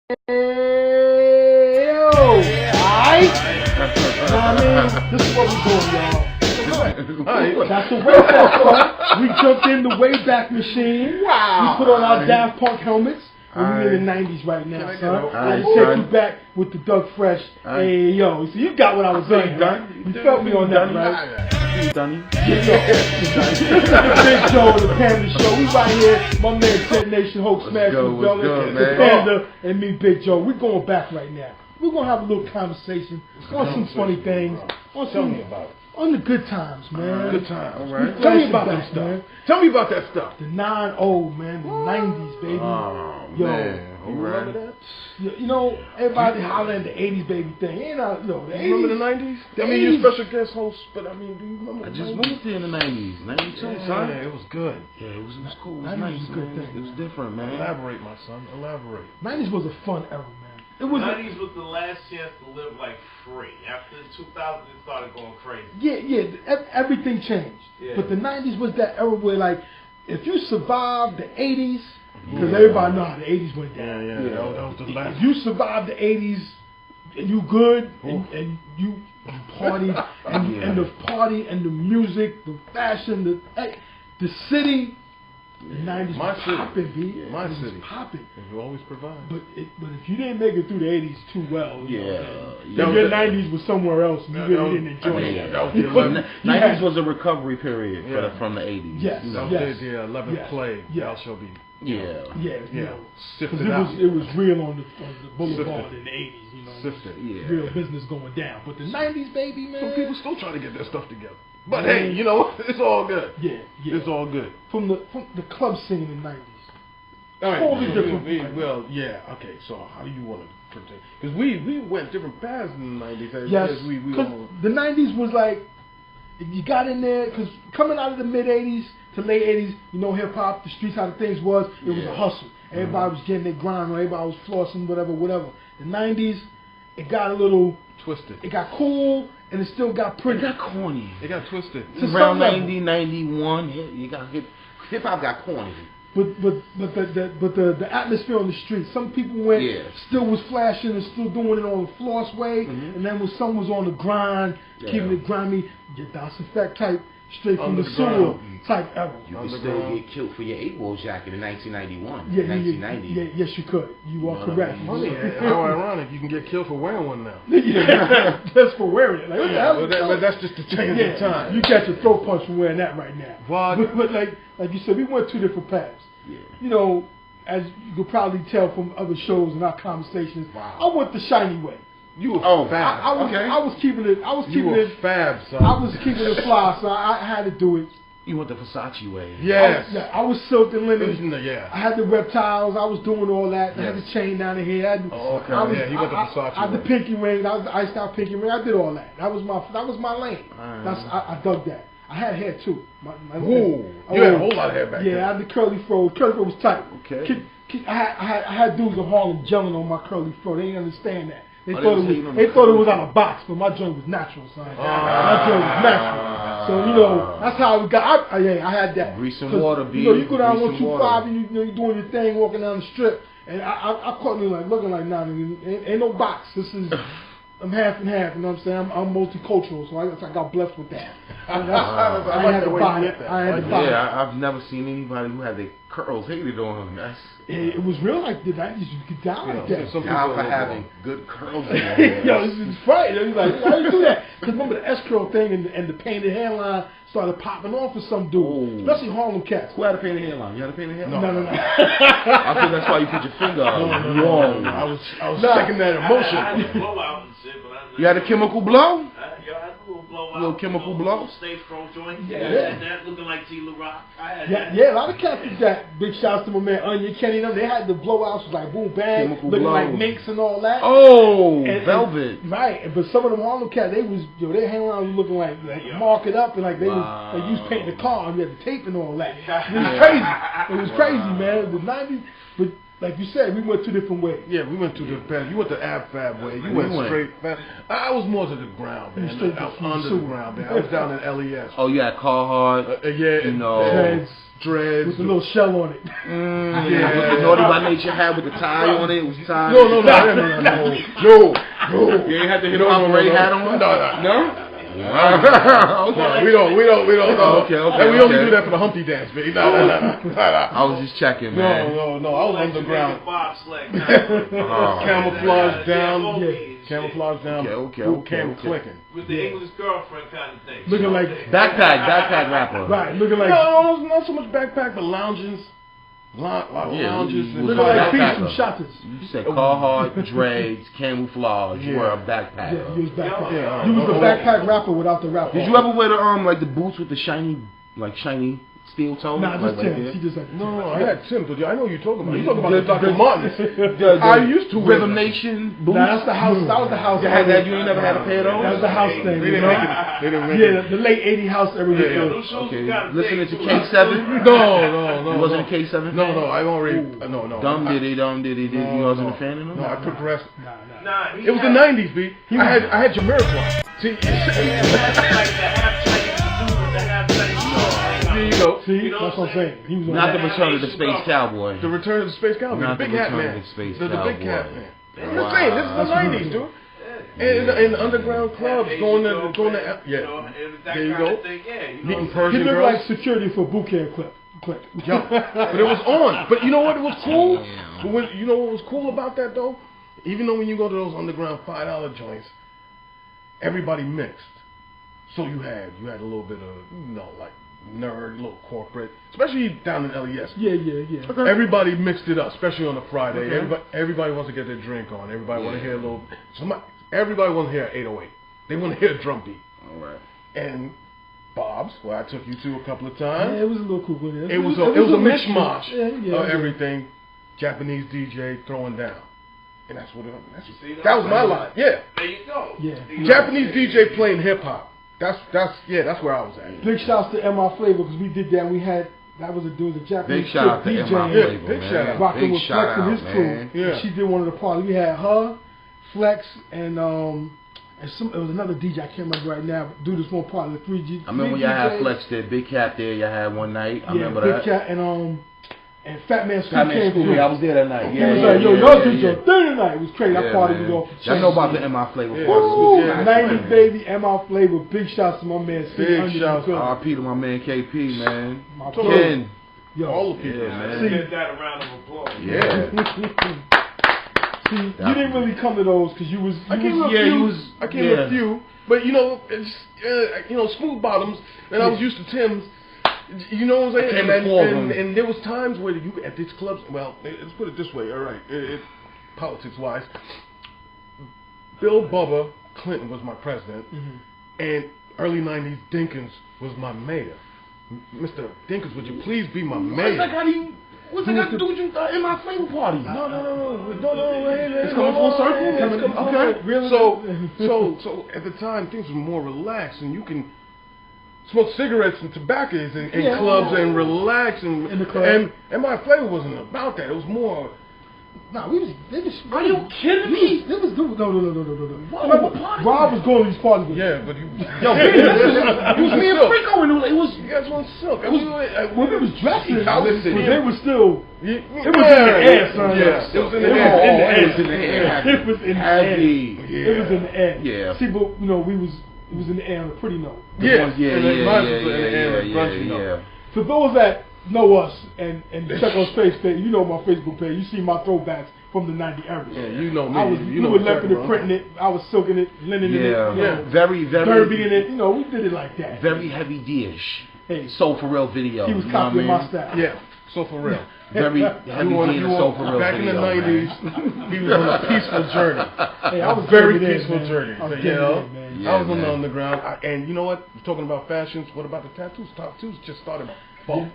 Yo, alright? You know what I mean? This is what we doing, y'all. Alright, that's the way back, son. We jumped in the way back machine. Wow. We put on our Daft Punk helmets. And we're in the 90s right now, son. I take you back with the Doug Fresh. Hey, yo. So you got what I was saying, right? You felt me on that, right? Dunny. Big Joe Da Panda Show. We right here. My man, Ted Nation, Hope Smash, the Panda, and me, Big Joe. We're going back right now. We're going to have a little conversation on some funny things. Tell me about it. On the good times, man. Good times. All right. Tell me about that stuff. Man. Tell me about that stuff. The 9-0, man. The 90s, baby. Oh, yo, man. You remember that? You know, everybody hollering the 80s baby thing. You know, the 80s. Remember the 90s? I mean, you're special guest host, but I mean, do you remember I just moved there in the 90s. 92, son. Yeah, it was good. Yeah, it was cool. It was nice, man. It was different, man. Elaborate, my son. Elaborate. 90s was a fun era, man. It was 90s was the last chance to live like free. After 2000, it started going crazy. Yeah, everything changed. Yeah. But the 90s was that era where, like, if you survived the 80s, because everybody know how the 80s went down. Yeah. That was the last. If you survived the 80s and you good and you partied and the party and the music, the fashion, the city. The 90s was popping, B. My city. Popping. And you always provide. But if you didn't make it through the 80s too well, your 90s was somewhere else and you really didn't enjoy it. The 90s was a recovery period from the 80s. Yes. You know? The 11th plague. Thou shall be. Yeah. Because it was real on the boulevard in the 80s, you know. Real business going down. But the 90s, baby, man. Some people still trying to get their stuff together. But hey, you know, it's all good. Yeah. It's all good. From the club scene in the 90s. All right. Totally different. Well, yeah. Okay. So how do you want to pretend? Because we went different paths in the 90s. Yes. Because the 90s was like, you got in there, because coming out of the mid 80s to late 80s, you know, hip hop, the street side of things was a hustle. Everybody was getting their grind, or everybody was flossing, whatever. The 90s, it got a little twisted. It got cool, and it still got pretty. It got corny. It got twisted. Around 90, 91, you got hip hop got corny. But the atmosphere on the street, some people still was flashing and still doing it on the floss way, and then when some was on the grind, keeping it grimy, get Das Effect type, straight from the sewer type era. You could still get killed for your 8-ball jacket in 1991. Yeah, 1990. Yes, you could. You are correct. How ironic! You can get killed for wearing one now. Just for wearing it. Like, what the hell? But that's just the change of time. You catch a throat punch from wearing that right now. But like you said, we went two different paths. Yeah. You know, as you could probably tell from other shows and our conversations, I went the shiny way. You were fab. I was keeping it. Fab, son. I was keeping it fly, so I had to do it. You went the Versace way. Yes. I was silk and linen. I had the reptiles. I was doing all that. I had the chain down the head. He went the Versace I had the pinky ring. I was the iced out pinky ring. I did all that. That was my lane. I dug that. I had hair too. You had a whole lot of hair back then. Yeah, I had the curly fro. Curly fro was tight. Okay. I had dudes in Harlem gelling on my curly fro. They didn't understand that. They thought it was out of box, but my joint was natural, son. My joint was natural. So, you know, that's how we got. I had that. Grease and water, B. You know, you go down 125 and you're doing your thing, walking down the strip, and I caught me like looking like, nah, ain't no box. This is. I'm half and half, you know what I'm saying? I'm multicultural, so I got blessed with that. I had to buy it. I've never seen anybody who had their curls hated on. It was real like the 90s. You could die like that. Some people for having good curls. Yo, this is right. It was like, how you do that? Because remember the S-curl thing and the painted hairline started popping off for some dude, especially Harlem cats. Who had a painted hairline? You had a painted hairline? No. I think that's why you put your finger up. Whoa. I was checking that emotion. I had a blowout and shit, but you had a chemical blow? I had a little blowout. A little chemical blow? Little stage pro joint. Yeah. And that looking like T. LaRock. Yeah, a lot of cats did that. Big shouts to my man Onion Kenny. They had the blowouts like boom bang, chemical looking blow. like minks and all that. Oh, velvet. Right, but some of them Harlem cats, they hang around looking like mark it up and like they used painting the car and you had the tape and all that. It was crazy. It was crazy, man. The 90s, but like you said, we went two different ways. Yeah, we went two different paths. You went the ab fab way. You went straight fab. I was more to the ground, man. I was under the ground, man. I was down in LES. Oh, you had Carhartt. You know. dreads. With the little shell on it. Yeah. With the Naughty by Nature hat with the tie on it. It was tied. No. You ain't have to hit on Ray hat on? No? Okay. We don't. Okay. And we only do that for the Humpty Dance, baby. No. I was just checking, man. No. I was underground. Camouflage down. Okay. Cam clicking. With the English girlfriend kind of thing. Looking like backpack rapper. Right, looking like No, not so much backpack, but lounges. Lounges. Looking like beats from Shotters. You said Carhartt, dreads, camouflage. You were a backpack. Yeah, you was backpack. Yeah. You was the backpack rapper without the rapper. Did you ever wear the like the boots with the shiny steel toe? Nah, just Tim. She just like No, I had Tim, but I know what you're talking about. You're talking about the Dr. Martens. I used to Rhythm Nation boots. Nah, that's the house. That was the house. You ain't never had a pair of those? That was the house thing. They didn't make it. They didn't make it. The late '80s house era. Okay. Listening to K7? No. You wasn't a K7? No. I already. No. Dum diddy. You wasn't a fan of them? No, I progressed. Nah, it was the '90s, B. I had Jamiroquai. See, There you go. See, that's what I'm saying. He was not the Return of the Space Cowboy. The Return of the Space Cowboy. Not the big the hat Return man. of the Space The Cowboy. big hat man. I'm just saying, this is the '90s, dude. And the underground clubs going to there you go. Meeting Persian he looked girls. like security for boot camp clip. Yeah, but it was on. But you know what? It was cool. But you know what was cool about that though? Even though when you go to those underground $5 joints, everybody mixed. So you had a little bit of like nerd, a little corporate, especially down in LES. Yeah. Okay. Everybody mixed it up, especially on a Friday. Okay. Everybody wants to get their drink on. Everybody want to hear a little. Everybody wants to hear 808. They want to hear a drum beat. All right. And Bob's, where I took you to a couple of times. Yeah, it was a little cool. It was a mishmash of yeah. everything. Japanese DJ throwing down. And that's what that was my line. Yeah. There you go. Yeah. Japanese DJ playing hip hop. That's where I was at. Big shouts to MI Flavor because we did that. There was a Japanese big shout out to DJ. MI Flavor, big man. shout out. Rocking with Flex and his crew. Yeah. She did one of the parties. We had her, Flex, and it was another DJ. I can't remember right now. Do this one part of the 3G. I remember when y'all had Flex there, Big Cat there. Y'all had one night. I remember Big that. Cat and Fat Man Scoop came through. I was there that night. He was like, yo, y'all did your thing tonight. It was crazy. That party was off the chain. I know about the MI Flavor party. Woo! 90 baby, MI Flavor. Big shouts to my man. Big shouts. RP to my man KP, man. My Ken. Yo. All the people. Yeah, man. Get that a round of applause. Yeah. See, you didn't really come to those because you was. I came a few, but it's smooth bottoms, and I was used to Tim's. You know what I'm saying? And there was times where you at these clubs. Well, let's put it this way. All right, politics wise, Bill Bubba Clinton was my president, and early '90s Dinkins was my mayor. Mr. Dinkins, would you please be my mayor? What's that got to do with you in my flavor party? No. It's coming full circle. Okay. Really? So at the time things were more relaxed, and you can smoke cigarettes and tobaccos in clubs and relax in the club. And my flavor wasn't about that. It was more. Nah, they was. Are you kidding me? It was good. No. What party? Rob was going to these parties. Yeah, but it was me and Frico, and it was. You guys want silk? When it was dressing, they were still. It was in the air, son. Yes, it was in the air. air. It was in the air. It was in the air. Yeah. It was in the air. Yeah. See, but it was in the air on a pretty note. Yeah. For those that know us and check our Facebook page, you know my Facebook page. You see my throwbacks from the '90s era. Yeah, you know me. We were leopard and printing it. I was silking it, linen it. Very derbying it. We did it like that. Very heavy dish. Hey, Soul for Real video. He was copying my style. Yeah, Soul for Real. Very heavy D and Soul for Real back video. Back in the '90s, he was on a peaceful journey. Hey, I was very peaceful journey. I was on the underground. And you know what? Talking about fashions, what about the tattoos? Tattoos just started.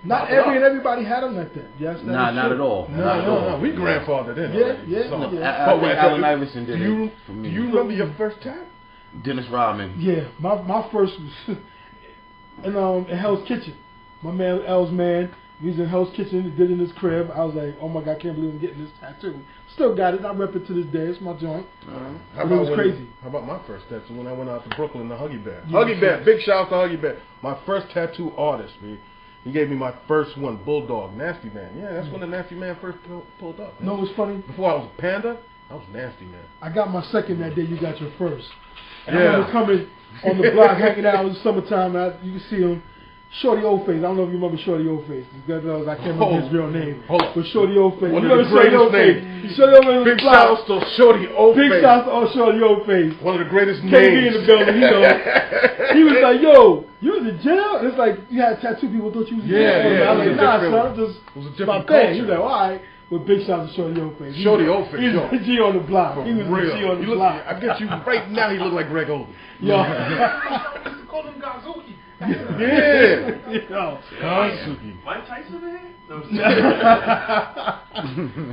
Not everybody had them like that. Yes, not at all. No. We grandfathered in. I think Allen Iverson did it for me. Do you remember your first tat? Dennis Rodman. Yeah, my first was in Hell's Kitchen. My man L's man, he was in Hell's Kitchen. He did it in his crib. I was like, oh my God, I can't believe I'm getting this tattoo. Still got it. I rep it to this day. It's my joint. It was crazy. How about my first tattoo when I went out to Brooklyn, the Huggy Bear? Huggy Bear. Big shout out to Huggy Bear. My first tattoo artist, man. He gave me my first one, Bulldog, Nasty Man. Yeah, that's when the Nasty Man first pulled up. Man. No, it's funny. Before I was a Panda, I was Nasty Man. I got my second that day. You got your first. And I remember coming on the block, hanging out. It was summertime. You can see him. Shorty Old Face. I don't know if you remember Shorty Old Face. I can't remember his real name. But Shorty Old Face. One of the greatest names. Shorty Old Face. Big shouts to Shorty Old Face. Big shouts to Shorty Old Face. One of the greatest names. KD in the building, you know. He was like, yo, you in the jail? It's like, you had tattoo people thought you was in jail. I was like, nah, son, just it was a different culture. He was like, all right. But big shout to Shorty Old Face. Shorty Old Face. He was a G on the block. He was real. a G on the block. I get you right now. He look like Greg Oldie. Yo. Call him Gazuki. Yeah. Yo. Mike Tyson man?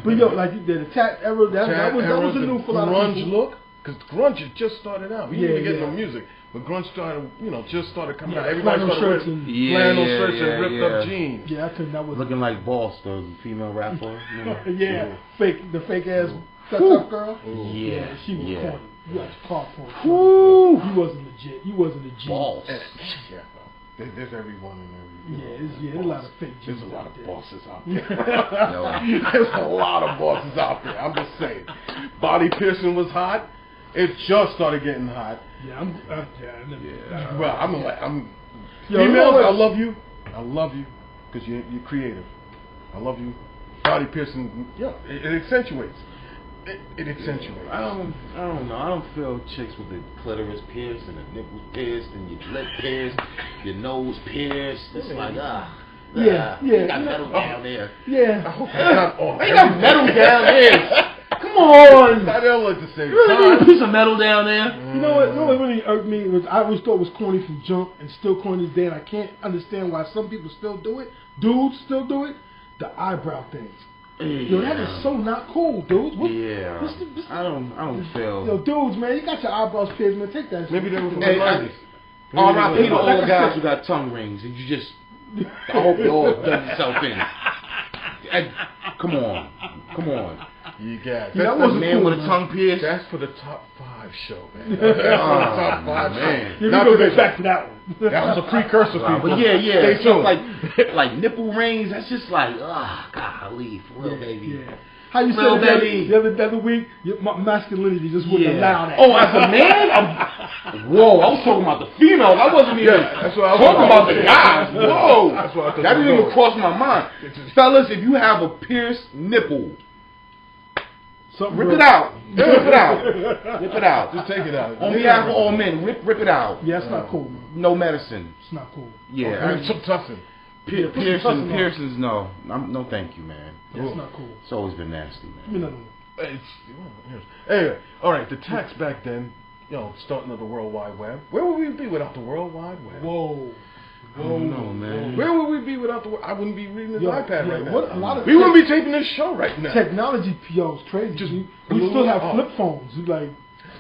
But yo, like you did, the tap era, that was a new for a lot of grunge people. look, because grunge had just started out. We didn't even get no music, but grunge started, just started coming out. Everybody started wearing flannel shirts and ripped up jeans. Yeah, I couldn't. That was looking like Boss, the female rapper. You know? the fake ass tough girl. Yeah, she was corny. You got your car for it. You wasn't legit. You wasn't legit. Boss. Yeah. There's everyone in every. There's a lot of fake G's. There's a lot out of there. bosses out there. There's a lot of bosses out there. I'm just saying. Body piercing was hot. It just started getting hot. Yeah, Well, I'm. Yo, females, I love you. I love you because you're creative. I love you. Body piercing, it accentuates. It accentuates. I don't know. I don't feel chicks with the clitoris pierced and the nipples pierced and your lip pierced, your nose pierced. It's like you got metal down there. Yeah. They got metal down there. Come on. I don't like the same. Really need a piece of metal down there. You know what really irked me was I always thought it was corny from jump and still corny today, and I can't understand why some people still do it. Dudes still do it. The eyebrow thing. Yo, that is so not cool, dudes. I don't feel. Yo, dudes, man, you got your eyebrows pierced, man. Take that. Maybe they were from the 90s. R.I.P. to all the guys who got tongue rings, and you just. I hope you all done yourself in. Come on. You got that was a man with a tongue pierced. That's for the top 5 show, man. That's for the top 5 man. Yeah, we go get back to that one. That was a precursor, people. But yeah. Stay tuned. Like nipple rings. That's just like, golly, for real, baby. Yeah. How you said baby? The other week, my masculinity just wouldn't allow that. Oh, as a man? Whoa, I was talking about the females. I wasn't even that's what I was talking about the guys. Whoa. That's what I thought. That didn't even cross my mind. Fellas, if you have a pierced nipple, rip it out. Rip it out. Just take it out. On behalf of all men, rip it out. Yeah, it's not cool, man. No medicine. It's not cool. Yeah. Toughen. Piercings, no. No, thank you, man. Yeah, it's not cool. It's always been nasty, man. Anyway, all right. The tax back then, starting of the World Wide Web. Where would we be without the World Wide Web? Whoa. No, man. Where would we be without the? I wouldn't be reading this iPad right now. We wouldn't be taping this show right now. Technology, is crazy. We still have flip phones. Like.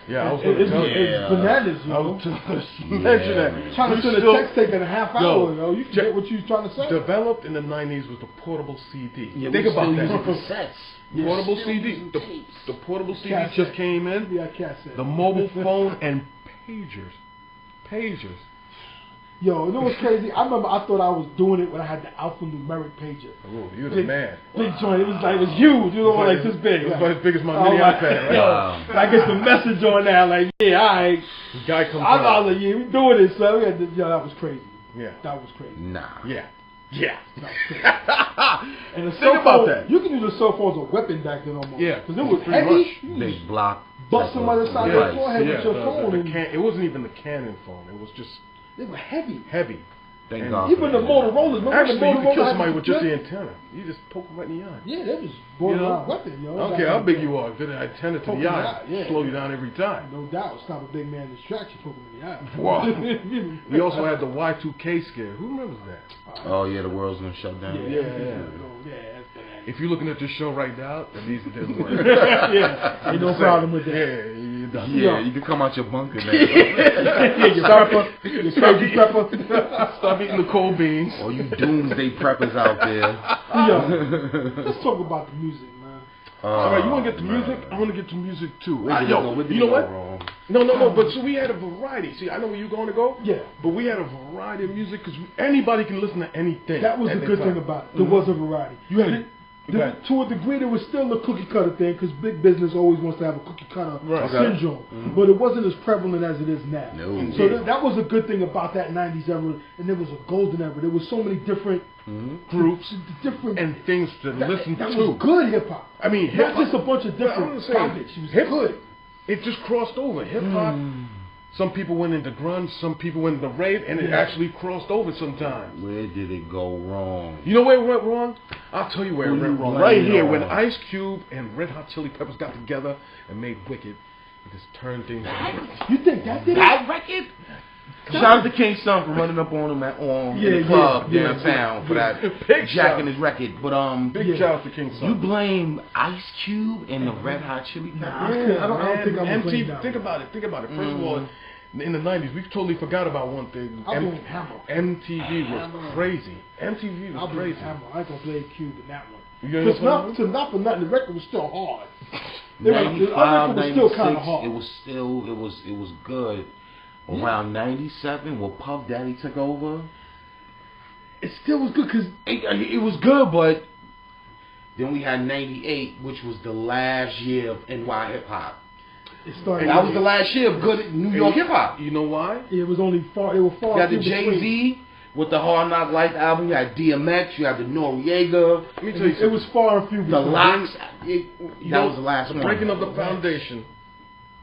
Yeah, I was going to tell you. It's bananas, I was mention that. Trying to send a text taking a half hour, you can get what you was trying to say. Developed in the 90s was the portable CD. Yeah, think about that. Cassettes. Portable CD. The portable CD just came in. Yeah, cassette. The mobile phone and pagers. Yo, you know what's crazy? I remember I thought I was doing it when I had the alphanumeric pager. Oh, you was a man. Big joint. It was huge. You know, like this big. It was about as big as my mini iPad. Right? Yo, I get the message on there like, all right. The guy comes I was like, we doing this, son. That was crazy. Yeah. That was crazy. Nah. Yeah. That was crazy. And the think about that. You can use the cell phone as a weapon back then almost. Yeah. Because it was heavy. Big block. Bust somebody side of the forehead with your phone. It wasn't even the Canon phone. It was just. They were heavy. Thank God. Even the Motorola's. Actually, you could kill somebody with just the antenna. You just poke them right in the eye. Yeah, that was borderline weapon, yo. I don't care how big you are. Get an antenna to the eye. Slow you down every time. No doubt. Stop a big man in his tracks. You poke him in the eye. Wow. We also had the Y2K scare. Who remembers that? Oh, yeah, the world's going to shut down. Yeah, that's bad. If you're looking at this show right now, at least it didn't work. Ain't no problem with that. Yeah, you can come out your bunker now. Your pepper. Your smoky pepper. Stop eating the cold beans. All you doomsday preppers out there. Yo, let's talk about the music, man. All right, you want to get to music? I want to get to music too. You know what? Wrong? No. But so we had a variety. See, I know where you're going to go. Yeah. But we had a variety of music because anybody can listen to anything. That was the good thing about it. There was a variety. You had to a degree, there was still a cookie cutter thing because big business always wants to have a cookie cutter syndrome, but it wasn't as prevalent as it is now. No. So that was a good thing about that '90s era, and there was a golden era. There was so many different groups, different and things to listen to. That was good hip hop. I mean, not just a bunch of different garbage. It was good. It just crossed over hip hop. Some people went into grunge, some people went into rave, and it actually crossed over sometimes. Where did it go wrong? You know where it went wrong? I'll tell you where it went wrong. Right here, when Ice Cube and Red Hot Chili Peppers got together and made Wicked, it just turned things around. You think that did that record? Shout out to King Son for running up on him in the club downtown for that jacking his record. But big shout out to King Son. You blame Ice Cube and the Red Hot Chili Peppers? I don't think I'm MTV. that. Think about it. First of all, in the '90s, we totally forgot about one thing. MTV was crazy. MTV was crazy. I ain't gonna play Cube in that one. Because not for nothing, the record was still hard. 95, was still kind of hard. It was good. Around '97, when Puff Daddy took over, it still was good because it was good, but then we had '98, which was the last year of NY hip hop. That was the last year of good New York hip hop. You know why? It was only far. It was far. You had the Jay-Z with the Hard Knock Life album. You had DMX. You had the Noriega. Let me tell you, it was far and few. The Locks. That was the last one. Breaking of the foundation.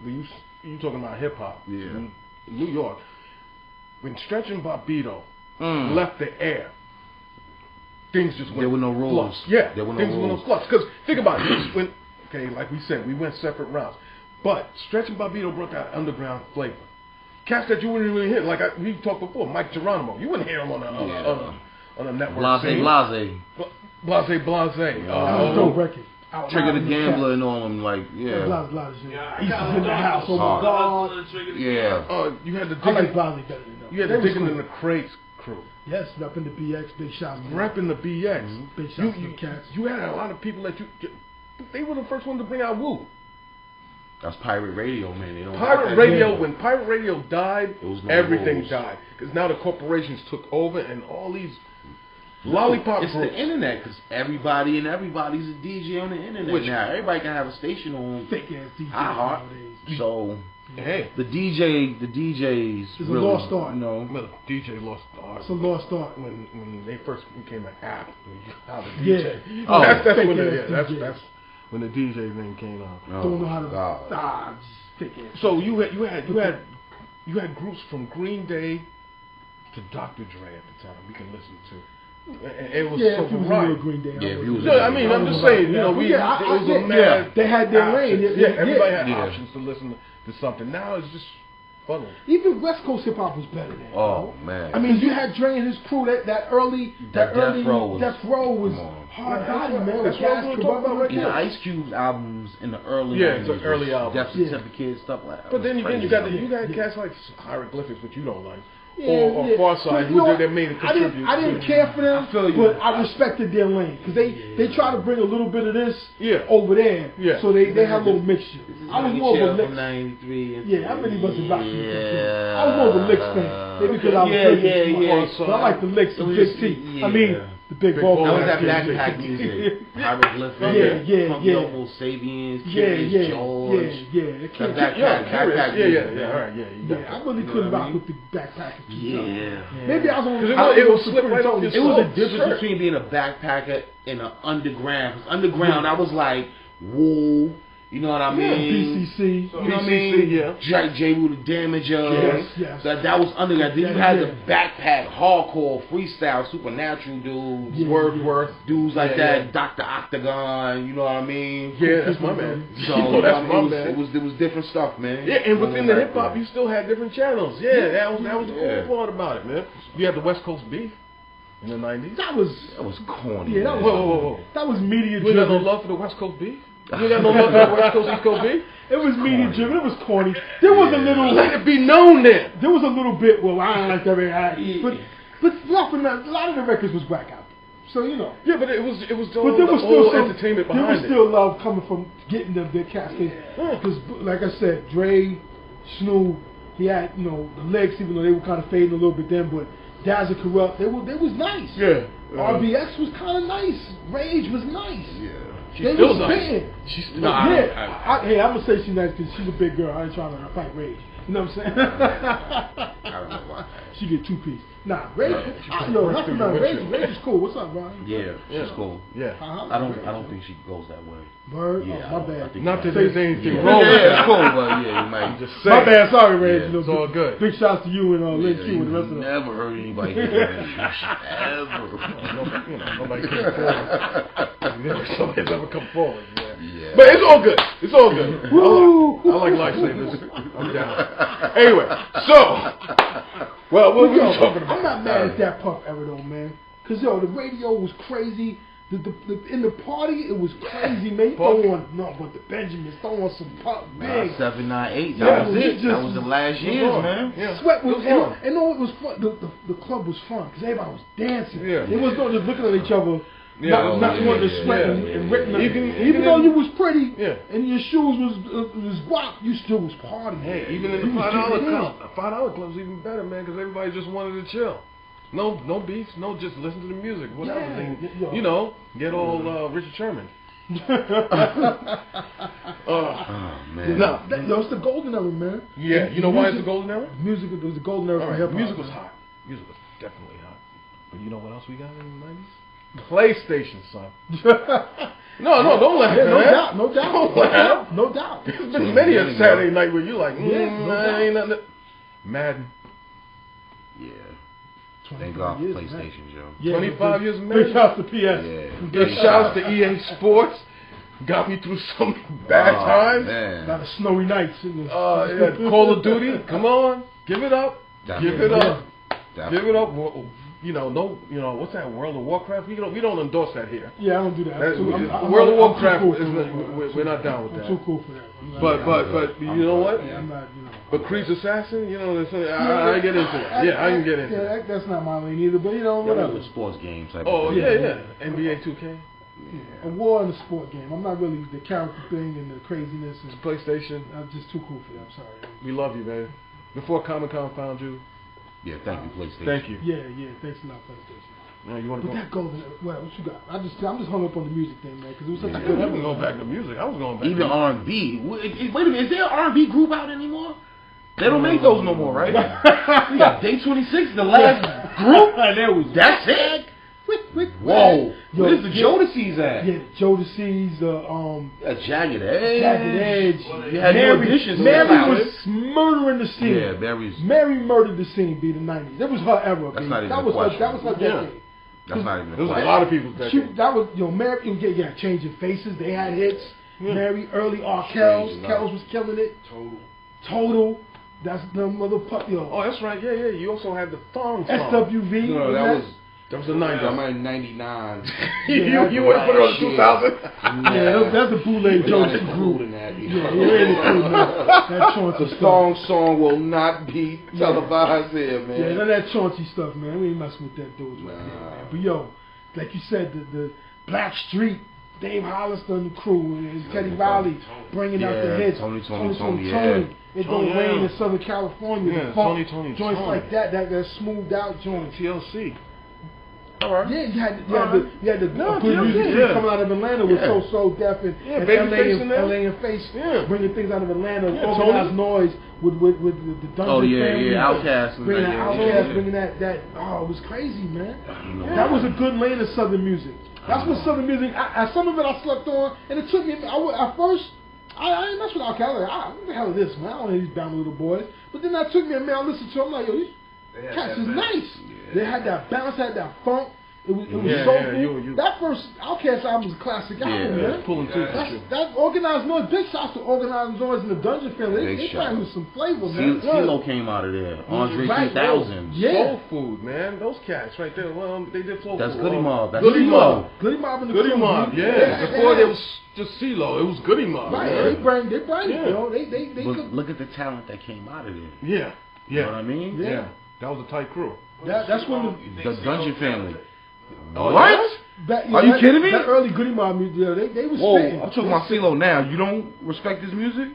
You talking about hip hop? Yeah. In New York, when Stretch and Bobbito left the air, things just went. There were no rules. Flux. Yeah, there were no things rules. went flux. Because think about it. Like we said, we went separate routes. But Stretch and Bobbito brought that underground flavor. Cats that you wouldn't really hear, like we talked before, Mike Geronimo. You wouldn't hear him on a network. Blase. That was a dope record. Trigger the Gambler and all them, like, yeah. He's in the house. Oh my God. Yeah. You had the I like Blase better than them. You had the Digging in the Crates crew. Yes, repping the BX, big shots. Repping the BX. Big shots to the cats. You had a lot of people that they were the first ones to bring out Woo. That's Pirate Radio, man. Pirate Radio, when Pirate Radio died, everything rules. died. Because now the corporations took over and all these lollipop It's groups. the internet, because everybody's a DJ on the internet now. Everybody can have a station on fake ass DJ nowadays. So, hey, the DJs it's really, a lost art. You know, well, DJ lost art. It's a lost art. When they first became an app, how the DJ. DJ. Oh, that's when the DJ thing came out. Don't know how to. Fake ass. So you had groups from Green Day to Dr. Dre at the time. We can listen to. And it was so varied. Green Day. Yeah, if he was. I mean, I'm just saying. You know, they had their lane. Everybody had options to listen to something. Now it's just funnel. Even West Coast hip hop was better then. Oh man. I mean, you had Dre and his crew. That early Death Row was hard body, man. That's what we're talking about right now. Ice Cube's albums in the early it's the early albums. Death Certificate, stuff like that. But then again, you got cats like Hieroglyphics, which you don't like. Or Farside, who they made a contribute. I didn't care for them, but I respected their lane because they try to bring a little bit of this over there, so they have a little mixture. I was more of a licks. I really wasn't rocking I was more of a licks fan, maybe because I was but I like the licks and Big T. I mean the big vocal. That was that backpack music. Hieroglyphics, Funky Homo Sapiens, Curious George. Backpack music. I really couldn't rock with the backpack. Maybe I was only it was slip right off your It was a difference between being a backpacker and an underground. Because underground, I was like, whoa. You know what I mean? BCC. You know what I mean? J. Wu the Damager. Yes. That was underground. Then you had the backpack, hardcore, freestyle, supernatural dudes. Wordsworth. Dudes like that. Dr. Octagon. You know what I mean? Yeah, that's my man. So that's my man. It was different stuff, man. Yeah, and within the hip hop, you still had different channels. Yeah, that was the cool part about it, man. You had the West Coast Beef in the 90s. That was corny. Yeah, that was whoa. That was media driven. You got no love for the West Coast Beef? You got no love for the West Coast East Coast Beef? It was media driven. It was corny. There was a little. Let it be known then. There was a little bit. Well, I don't like that. But a lot of the records was whack out. So you know. Yeah, but it was But there was still some entertainment behind it. There was still love coming from getting their cats. Because, like I said, Dre, Snoop, he had the legs, even though they were kind of fading a little bit then. But Dazz and Corrupt, they was nice. Yeah. RBX was kind of nice. Rage was nice. Yeah. They was big. She's still hey, I'm gonna say she's nice because she's a big girl. I ain't trying to fight Rage. You know what I'm saying? I don't know why. She get 2-piece. Nah, Rage. Rage is cool. What's up, Brian? Yeah, she's cool. Yeah. I don't think she goes that way. Bird? Yeah, my bad. Not that there's anything wrong with it's that. cool, but yeah, you might just say. My bad. Sorry, Rage. It's all good. Big shouts to you and Lynn Q and the rest of them. Never heard anybody hit Rage. Ever. Nobody came forward. Somebody's ever come forward. Yeah. But it's all good. It's all good. I like lifesavers. I'm down. Anyway, so, well, what were we talking about? I'm not mad at that Puff era though, man. Cause the radio was crazy. In the party, it was crazy, man. Throw on but the Benjamins, throw on some Puff big. 7, 9, 8. Yeah, That was it. That was the last years, man. Yeah. Sweat was on. And it was fun. The club was fun because everybody was dancing. Yeah. It was not just looking at each other. Not wanting to sweat and written. Even though you was pretty and your shoes was guap, you still was partying. Hey, even in the $5 club's even better, man, because everybody just wanted to chill. No beefs, no just listen to the music, whatever. Get all Richard Sherman. Oh man. No, it's the golden era, man. Yeah, you know why it's the golden era? Music was the golden era for hip hop. Music was hot. Music was definitely hot. But you know what else we got in the 90s? PlayStation, son. No, don't laugh. No doubt. Don't laugh. No doubt. There's been many a Saturday night where you're like, ain't nothing. Madden. Yeah. Thank God for PlayStation, Joe. Yeah, 25 years of Madden. Big shouts to PS. Yeah. Big shouts to EA Sports. Got me through some bad times. Man. A lot of snowy nights. Call of Duty. Come on. Give it up. Definitely. Give it up. Definitely. Give it up. What's that? World of Warcraft? We don't endorse that here. Yeah, I don't do that. World of Warcraft we're not down with that. I'm too cool for that. But you know what? I'm not, But Creed's Assassin, I get into it. Yeah, I can get into it. That's not my lane either, but whatever. The sports games. Yeah. NBA 2K. Yeah. A war in the sport game. I'm not really the character thing and the craziness. And it's PlayStation. I'm just too cool for that. I'm sorry. We love you, man. Before Comic-Con found you. Yeah, thank you, PlayStation. Thank you. Yeah. Thanks a lot, PlayStation. Yeah, you want to go? That golden. What you got? I'm just hung up on the music thing, man, because it was such a I good. wasn't going back to music. I was going back. Even R&B. Wait a minute, is there an R&B group out anymore? They don't make those no more, right? Yeah, Day 26, the last group. That's it. Whoa. Where's the Jodeci's at? Yeah, Jodeci's, Jagged Edge. Jagged Edge. You had new additions. Mary was murdering the scene. Yeah, Mary murdered the scene, be the 90s. That was her era. That's not even that a was question. That was her decade. That's not even a question. There's a lot of people's decade. That was, Mary, changing faces. They had hits. Yeah. Mary, early R. Kells. Kells was killing it. Total. That's the motherfucker. Oh, that's right. Yeah. You also had the thong song. SWV. No, that was the 90s. I'm in 99. You would have put it on the 2000? Yeah, that's the bootleg Jones group. That chauncey stuff. The song will not be televised here, man. Yeah, none of that chauncey stuff, man. We ain't messing with that dudes right there, man. But like you said, the Black Street, Dave Hollister and the crew, and Teddy Riley bringing out the hits. Tony. It don't rain in Southern California. Yeah, Tony. Joints like that smoothed out joints. TLC. All right. Yeah, you had the good music coming out of Atlanta with So Def and LA and Face bringing things out of Atlanta. Organized Noise with the Dungeon Family. Outkast. Bringing that. Oh, it was crazy, man. That was a good lane of Southern music. That's what Southern music. Some of it I slept on, and it took me. At first, I didn't mess with Outkast. What the hell is this, man? I don't know these damn little boys. But then that took me a minute. I listened to them. I'm like, these cats is nice. They had that bounce, had that funk. It was soulful. That first Outkast album was a classic album, man. Pulling teeth. That Organized Noise, big shots to Organized Noise and the Dungeon Family. They playing with some flavor, man. CeeLo came out of there. Andre 3000. Soul Food, man. Those cats right there. Well, they did Soul Food. That's Goody Mob. Goody Mob and the Goody Mob, yeah. Before there was just CeeLo, it was Goody Mob. Right, they bring it, They look at the talent that came out of there. Yeah. You know what I mean? Yeah. That was a tight crew. That's when the Dungeon Family. What? Are you kidding me? That early Goody Mob music, they was Whoa, spitting. I'm talking about CeeLo now. You don't respect his music?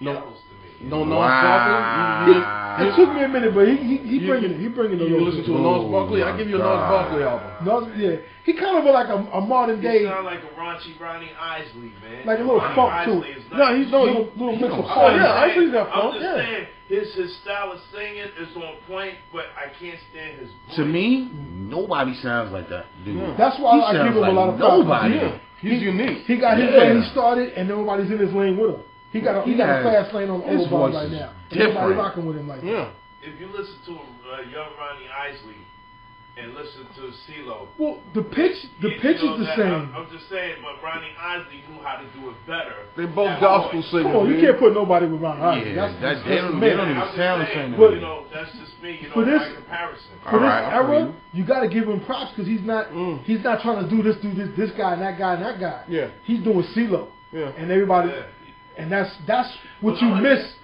No. No, It took me a minute, but he bringing it. He bringing it. You listen to a Nas Barkley? I give you a Nas Barkley album. He kind of like a modern day. He sound like a raunchy Ronnie Isley, man. Like a little funk too. No, he's little mix of funk. Yeah, Isley's got funk. I'm just saying his style of singing is on point, but I can't stand his voice. To me, nobody sounds like that dude. That's why I give him a lot of props. Nobody. He's unique. He got his lane. He started, and nobody's in his lane with him. He got a fast lane on his Autobahn voice right now. Different. Nobody rocking with him like that. If you listen to young Ronnie Isley and listen to CeeLo, well, the pitch is the same. I'm just saying, but Ronnie Isley knew how to do it better. They both gospel singers. Come on, you can't put nobody with Ronnie Isley. They don't even sound the same. But, that's just me. My comparison. For this era, you got to give him props because he's not trying to do this guy and that guy and that guy. Yeah, he's doing CeeLo. Yeah, and everybody. Yeah. And that's what you miss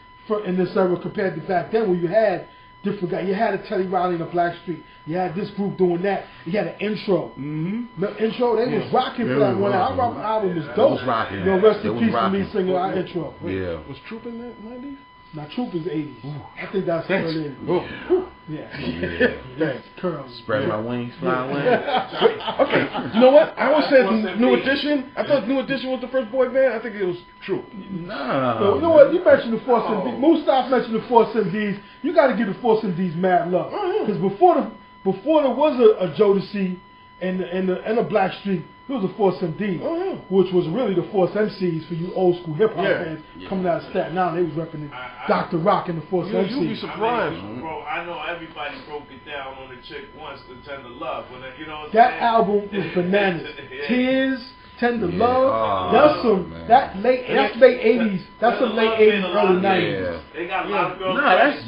in this era compared to back then, where you had different guys. You had a Teddy Riley in the Blackstreet. You had this group doing that. You had an intro. The intro, they was rocking for that one. Our album was dope. Was rocking. Rest in peace for me singing our intro. Yeah. Was Troop in the 90s? Now Troop is 80s. I think that's the early 80s. Yeah. Curls. Spread my wings, fly away. Okay. You know what? I always said New Edition. I thought New Edition was the first boy band. I think it was Troop. Nah. So, you know what? You mentioned the Force MDs. Mustaf mentioned the Force MDs. You got to give the Force MDs mad love. Because before there was a Joe Da and a Blackstreet, there was a Force MD, which was really the Force MCs for you old school hip hop fans coming out of Staten Island. They was repping Dr. Rock and the Force MCs. You'd be surprised. Bro, I know everybody broke it down on the chick once, the Tender Love. That album is bananas. Tears, Tender Love. That's late 80s. That's some late 80s, early 90s. They got a lot of girls.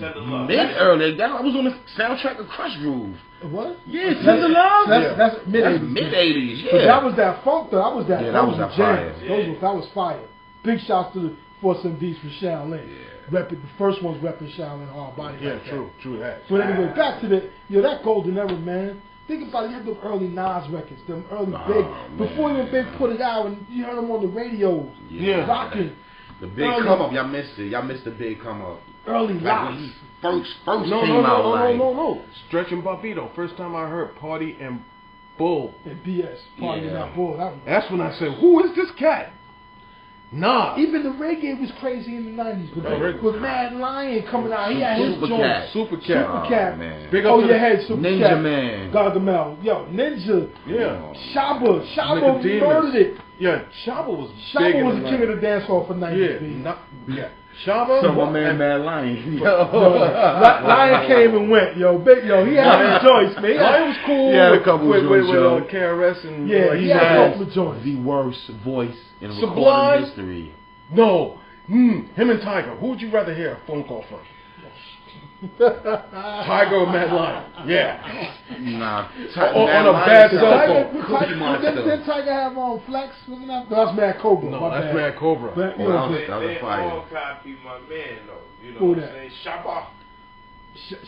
That's mid-early. That was on the soundtrack of Crush Groove. What? Yeah, Tender Love. That's mid-80s. Mid-80s, yeah. But that was that funk, though. That was that fire. That was fire. Big shouts to the Force MDs from Shaolin. The first one's repping Shaolin hard body. Yeah, true that. But anyway, back to that golden era, man. Think about it. You had them early Nas records, them early Big. Before even Big put it out, and you heard them on the radios. Rocking. The Big come up, y'all missed it. Y'all missed the Big come up. Early Locks. First came out. No. Stretch and Bobbito. First time I heard Party and Bull. And BS. Party and that Bull. That's when I said, who is this cat? Nah. Even the reggae was crazy in the 90s. With Mad Lion coming out, he had his joint. Super Cat. Man. Big up your head, Super Ninja Cat. Man. Gargamel. Yo, Ninja. Yeah. Shabba murdered it. Yeah, Shabba was the king of the dance hall for 90s. Yeah. Shabba. So my man Mad Lion. Lion came and went. He had his joints, man. Lion was cool. He had a couple of joints, with KRS and he had a couple of joints. The worst voice in Sublime recording history. No. Him and Tiger. Who would you rather hear a phone call from? Tiger or Mad Lion? Yeah. Nah. On a bad cell phone. Didn't Tiger have on Flex? Wasn't that? No, that's Mad Cobra. No, that's Mad Cobra. They all copy my man, though. You know what I'm saying?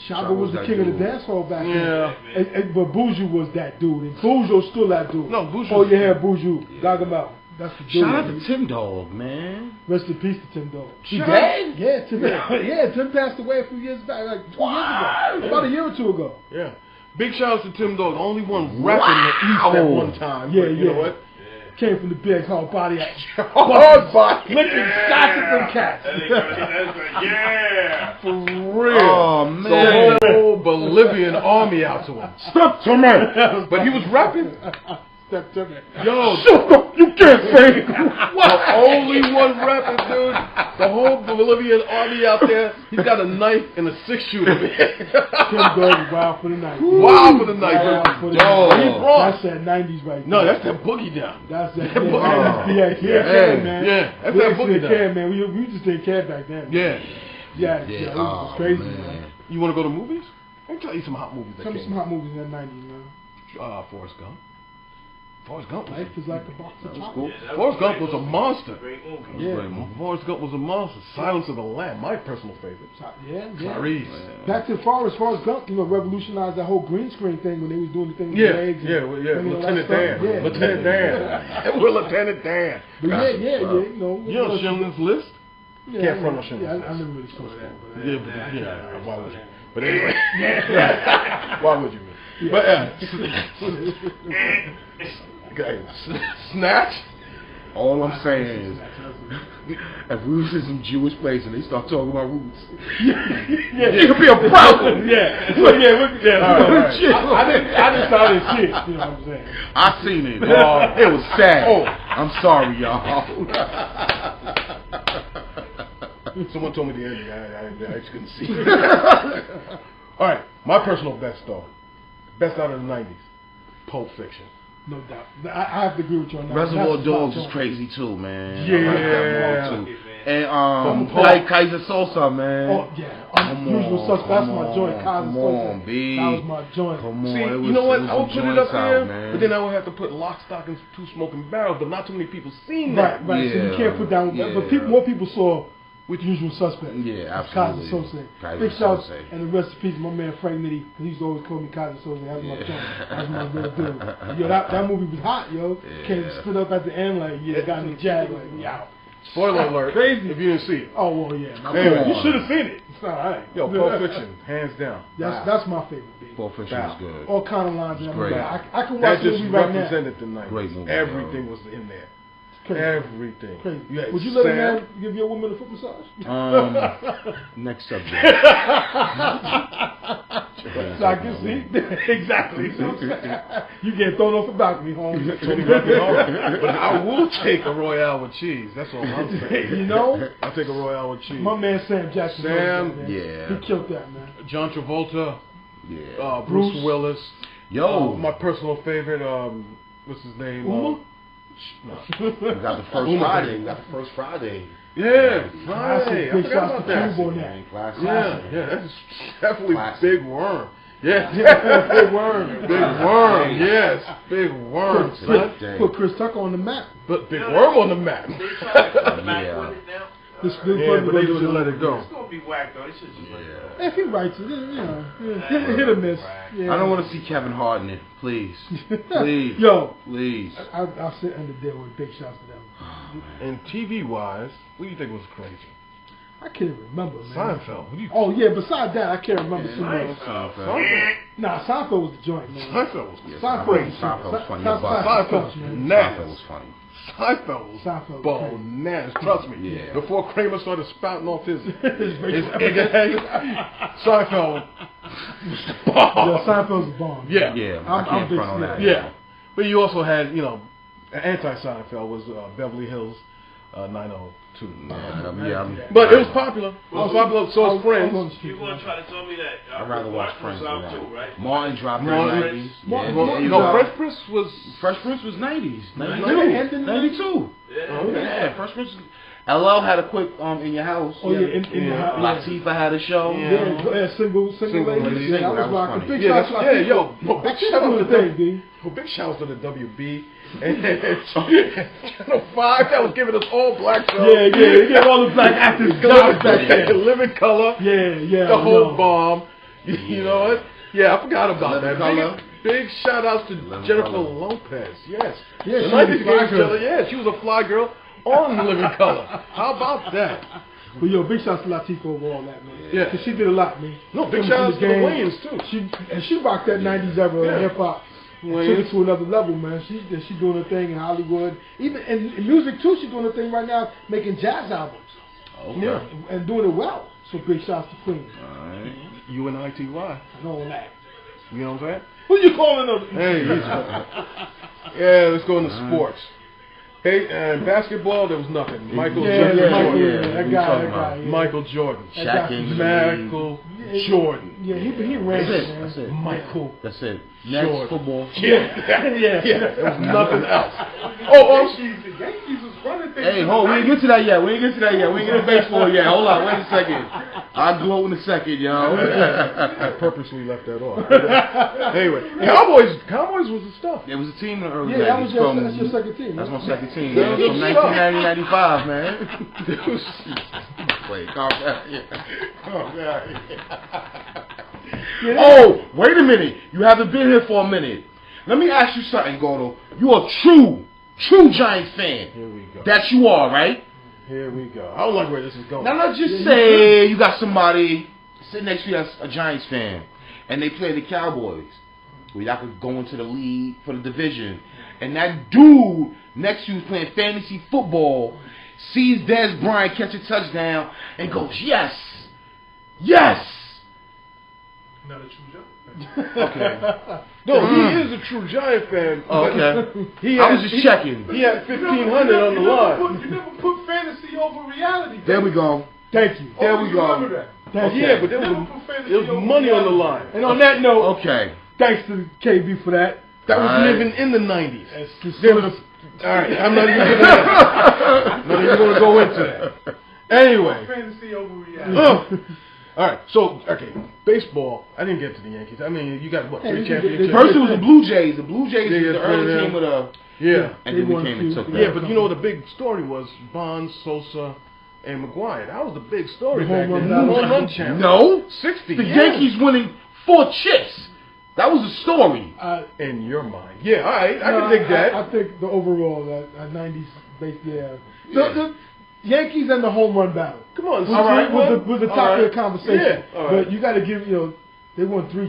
Shabba was the king of the dance hall back then. But Buju was that dude. And Buju's still that dude. No, Buju. Oh, yeah, Buju. Gargamel. That's the dude. Shout out to Tim Dog, man. Rest in peace to Tim Dog. He dead? Yeah, Tim passed away a few years back, like 2 years ago. About a year or two ago. Yeah. Big shout out to Tim Dog, the only one rapping the East at one time. Yeah, you know what? Came from the big hard body. Hard body. Licking shots at them cats. For real. Oh, man. The whole Bolivian army out to him. Step to me. But he was rapping. Step to me. Yo, shut up. You can't say what? The only one rapping, dude. The whole Bolivian army out there. He's got a knife and a 6-shooter. Tim Dog is wild for the night. Wild for the night. That's that 90s right there. No, that's that boogie down. That's that 90s. Yeah, man. Yeah, that's that boogie down. Man. We just didn't care back then. Yeah. It was crazy, man. You want to go to movies? Let me tell you some hot movies. Tell me some hot movies in the 90s, man. Forrest Gump. Forrest Gump. Life is like a box of chocolates. Cool. Forrest Gump was a monster. Great movie. Forrest Gump was a monster. Silence of the Lamb, my personal favorite. Clarice. Back to Forrest Gump, revolutionized that whole green screen thing when they was doing the thing with the legs. Lieutenant Dan. Lieutenant Dan. We're Lieutenant Dan. But you know Schindler's List? Can't front on Schindler's List. I never really saw that. Why would you? But anyway. Why would you? But Snatch. All I'm saying is, if we was in some Jewish place and they start talking about roots, it could be a problem. I didn't start this shit. You know what I'm saying? I seen it. It was sad. I'm sorry, y'all. Someone told me the ending. I just couldn't see it. All right, my personal best though. Best out of the 90s. Pulp Fiction. No doubt. I have to agree with you on that. Reservoir Dogs is crazy too, man. Yeah. And Kaiser Sosa, man. Oh yeah. Usual Suspect. That's my joint. Kaiser Sosa. B. That was my joint. Come on. See, you know what? I would put it up there, but then I would have to put Lock, Stock, and Two Smoking Barrels. But not too many people seen that. Right. Yeah. So you can't put down. But more people saw. With Usual Suspect. Yeah, absolutely. Kaiser Sosa. Big shout and the rest of peace, my man Frank Nitty, because he used to always call me Kaiser Sosa. That was my joint. That was my real dude. Yo, that movie was hot, yo. Came stood up at the end like, got in the jag like, we out. Spoiler alert. Crazy. If you didn't see it. Oh, well, yeah. Anyway, you should have seen it. It's all right. Yo, Pulp Fiction, hands down. That's my favorite, baby. Pulp Fiction is good. All kind of lines in that movie. I can watch that the just movie right now. represented the 90s. Great movie. Everything was in there. Crazy. Everything. Crazy. You Would you let a man give your woman a foot massage? Next subject. So I can see. Exactly. You get thrown off the balcony, home. But I will take a Royale with cheese. That's all I'm saying. You know? I'll take a Royale with cheese. My man Sam Jackson. Yeah. He killed that, man. John Travolta. Yeah. Bruce Willis. Yo. My personal favorite, what's his name? Uma? We got the first Friday. Yeah, Friday. I Big forgot shots about to Cube on that. that. Yeah, that's definitely Big Worm. Yeah, Big Worm. Big Worm. Yes, Big Worm. Put Chris Tucker on the map. But Big Worm on the map. They try to come back with it now. But they should let it go. It's gonna be whack though. They should just let it go. If he writes it, hit or miss. Yeah. I don't want to see Kevin Hart in it. Please. Please. Yo. Please. I'll sit under there with big shots to them. And TV-wise, what do you think was crazy? I can't remember, man. Seinfeld. Oh, yeah, besides that, I can't remember too much. Seinfeld. Nah, Seinfeld was the joint, man. Seinfeld was funny. Seinfeld was funny. Seinfeld was funny. Seinfeld was Seinfeld bananas. Trust me. Yeah. Before Kramer started spouting off his egg, Seinfeld was the bomb. Yeah, Seinfeld's a bomb. Yeah. Yeah, I can't front on that. Yeah. But you also had, anti-Seinfeld was Beverly Hills 902. But it was popular. It was popular, so was Friends. You're going to try to tell me that I'd rather watch Friends than that. Too, right? Martin dropped in the 90s. Fresh Prince was 90s. 92. 92. Yeah, Fresh Prince. LL had a quick in your house. Oh yeah, in the house. Latifah had a show. Yeah, single ladies. Yeah, that was rocking. Big shout out big shouts to the WB and Channel 5 that was giving us all black shows. Yeah, all the black actors. Living Color. Yeah. The whole bomb. You know what? Yeah, I forgot about that. Big shout outs to Jennifer Lopez. Yes. Yeah, she was a fly girl. Yeah, she was a fly girl on Living Color. How about that? But yo, big shouts to Latifah over all that, man. Yeah. Cause she did a lot, man. No, big shout outs to the Williams too. She rocked that 90s era in hip hop. Took it to another level, man. She doing her thing in Hollywood. Even in music too, she's doing her thing right now, making jazz albums. Okay. Yeah, and doing it well. So big shouts to Queen. Alright. UNITY. I know all that. You know what I'm saying? Who you calling them? Hey, yeah, let's go into sports. Hey, and basketball, there was nothing. Michael That guy. Michael Jordan. Shaq came to the Michael Jordan. Yeah, he ran. That's it. Michael. That's it. Next Jordan. football. Yeah. There was nothing else. Oh, Yankees was running things. Hey, hold on, we ain't get to that yet. We ain't get to baseball yet. Hold on, wait a second. I'll glow in a second, y'all. I purposely left that off. Anyway, Cowboys was the stuff. There was a team in the early 90s. Yeah, that's your second team. That's my second team. That was From the 1990-95, man. Wait, calm down. Oh, wait a minute. You haven't been here for a minute. Let me ask you something, Gordo. You a true Giants fan. Here we go. That you are, right? Here we go. I don't like where this is going. Now let's just say you got somebody sitting next to you that's a Giants fan, and they play the Cowboys. Where y'all could go into the league for the division, and that dude next to you is playing fantasy football, sees Des Bryant catch a touchdown, and goes, yes. Not a true joke. Okay. No, he is a true Giant fan. Oh, okay. I was just checking. He had 1,500 on the line. You never put fantasy over reality. There we go. Thank you. There we go. Remember that. Okay. Yeah, but there was money on the line. And on that note, Okay. thanks to KB for that. That was All right. living in the 90s. That's There was, all right, I'm not even going to go into that. Anyway. Fantasy over reality. All right, so, okay, baseball, I didn't get to the Yankees. I mean, you got, what, 3 championships? First it was the Blue Jays. The Blue Jays was the early yeah. team of the... Yeah. And then we came and took that. Yeah, but you know, the big story was Bonds, Sosa, and McGuire. That was the big story back then. Home run champion. No. 60, The Yankees winning 4 chips. That was the story. In your mind. Yeah, all right, I can dig that. I think the overall, that 90s base, yeah. The Yankees and the home run battle. Come on, was the top of the conversation. Yeah, But you got to give, they won 4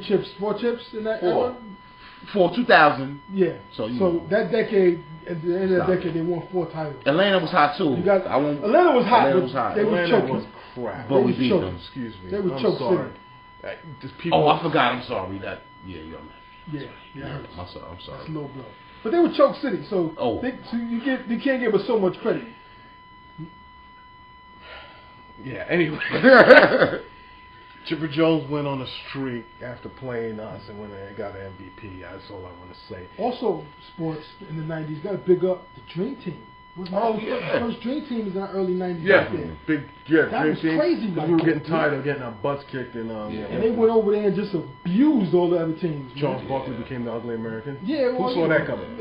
chips in that era? 2000. Yeah. So that decade, at the end of that decade, they won 4 titles. Atlanta was hot too. Atlanta was hot. Atlanta was hot. They were choking. Was crap. But we beat them. Excuse me. They were I'm choking. sorry. I forgot. I'm sorry. You're I'm sorry. That's low blow. But they were choke city, so you can't give us so much credit. Yeah, anyway. Chipper Jones went on a streak after playing us and when they got an MVP. That's all I want to say. Also, sports in the 90s, got to big up the Dream Team. The first Dream Team was in the early 90s. Yeah, that Dream was Team. crazy. We were getting tired of getting our butts kicked. And they went over there and just abused all the other teams. Charles Barkley became the ugly American. Yeah, who saw that coming?